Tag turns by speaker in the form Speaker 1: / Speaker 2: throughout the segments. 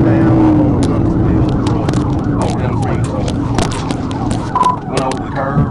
Speaker 1: down on Huntsville Road, on Elm Springs Road. Went over the curb.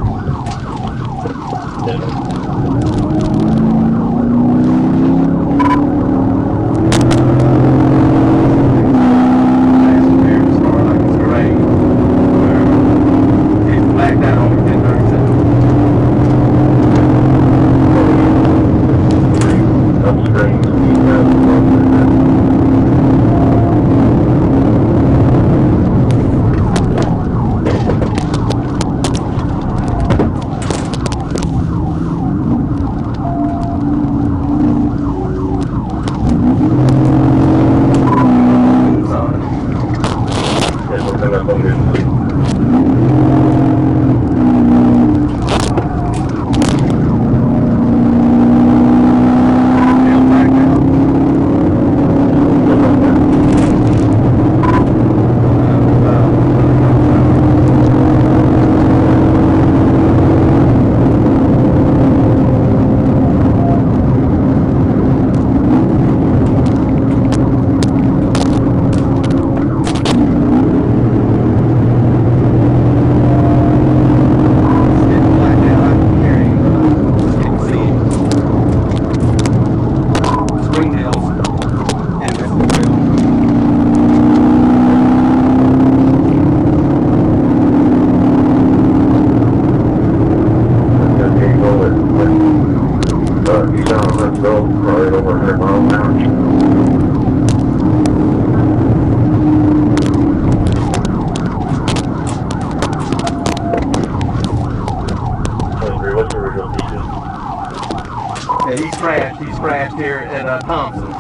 Speaker 1: He crashed here at Thompson.
Speaker 2: He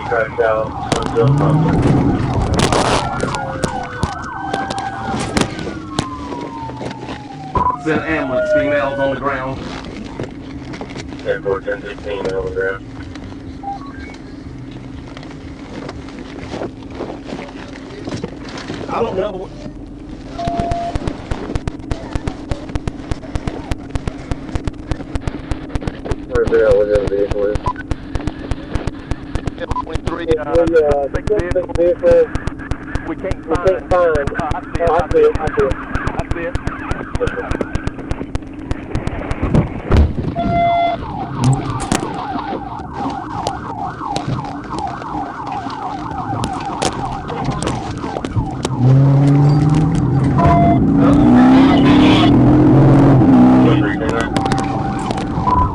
Speaker 2: crashed out Huntsville, Thompson.
Speaker 1: Sent ambulance, females on the ground.
Speaker 2: 10-4, 10-16 on the ground.
Speaker 1: I don't know.
Speaker 2: Where's the hell the vehicle is?
Speaker 1: 23,
Speaker 2: big vehicle.
Speaker 1: We can't find.
Speaker 2: I see it.
Speaker 1: I see it.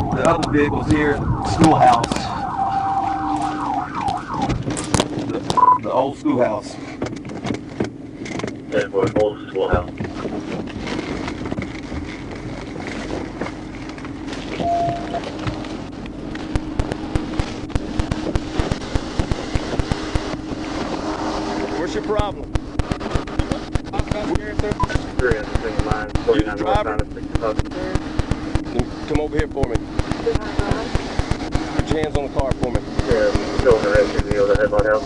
Speaker 1: The other vehicle's here at the schoolhouse. The old schoolhouse.
Speaker 2: That's what old schoolhouse.
Speaker 1: What's your problem? You the driver? Come over here for me. Put your hands on the car for me.
Speaker 2: Yeah, show the rest of the headlight out.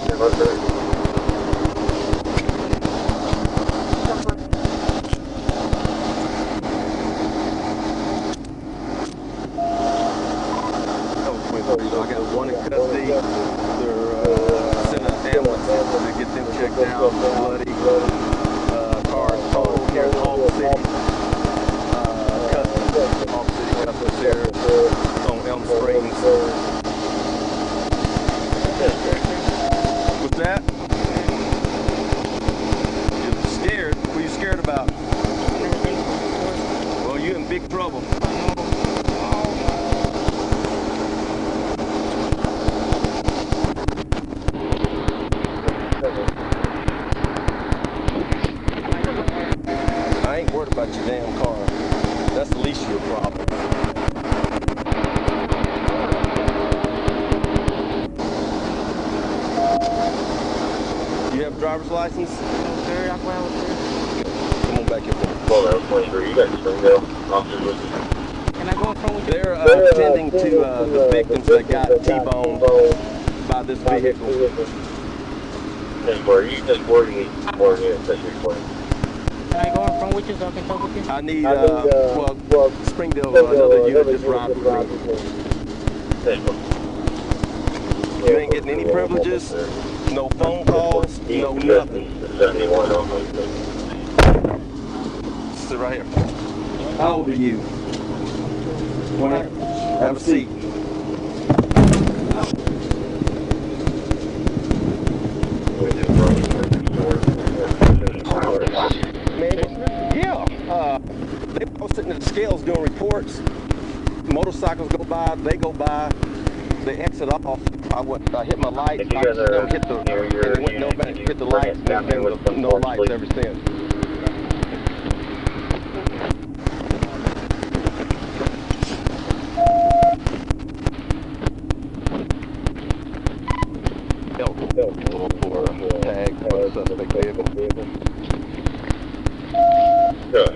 Speaker 1: I got one in custody. They're sending an ambulance to get them checked out. Bloody car totaled here in Elm City. Elm City Customs here on Elm Springs. What's that? You're scared? What are you scared about? Well, you're in big trouble. I ain't worried about your damn car. That's the least of your problem. Do you have a driver's license?
Speaker 3: No, sir. I plan with sir.
Speaker 1: Come on back here.
Speaker 2: Well, that was 23. You got Springdale officers with you.
Speaker 3: Can I go in front with you?
Speaker 1: They're attending to the victims that got T-boned by this vehicle.
Speaker 2: Hey, where you just boarding more units that you're recording?
Speaker 3: Can I go in front with you so I can talk with you?
Speaker 1: I need, well, Springdale, another unit just arrived with me.
Speaker 2: Hey,
Speaker 1: You ain't getting any privileges, no phone calls, no nothing.
Speaker 2: 71 on my
Speaker 1: Sit right here. How old are you? 20. Have a seat. They were sitting at the scales doing reports. Motorcycles go by, they go by, they exit off. I hit my lights, hit the lights, and there's been no lights ever since. For tag for the suspect vehicle.
Speaker 2: Good.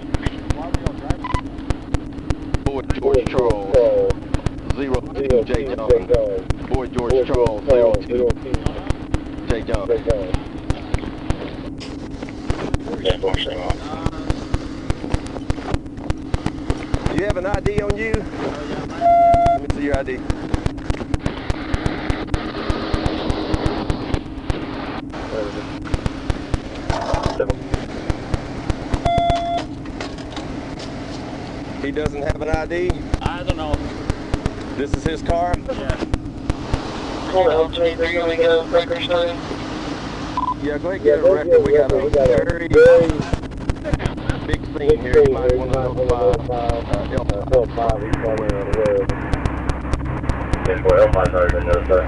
Speaker 1: Boyd George Charles, 02 J. Johnson. Boyd George Charles, 02 J. Johnson. You have an ID on you? Let me see your ID. He doesn't have an ID?
Speaker 3: I don't know.
Speaker 1: This is his car?
Speaker 3: Yeah.
Speaker 1: Yeah, go ahead and get a record. We got a very big scene here. You might want to notify Elm.
Speaker 2: Yes, well, Elm might not even notify.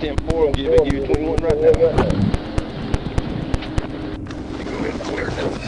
Speaker 1: Ten 4, I'm giving you 21 right now. Go ahead and clear this.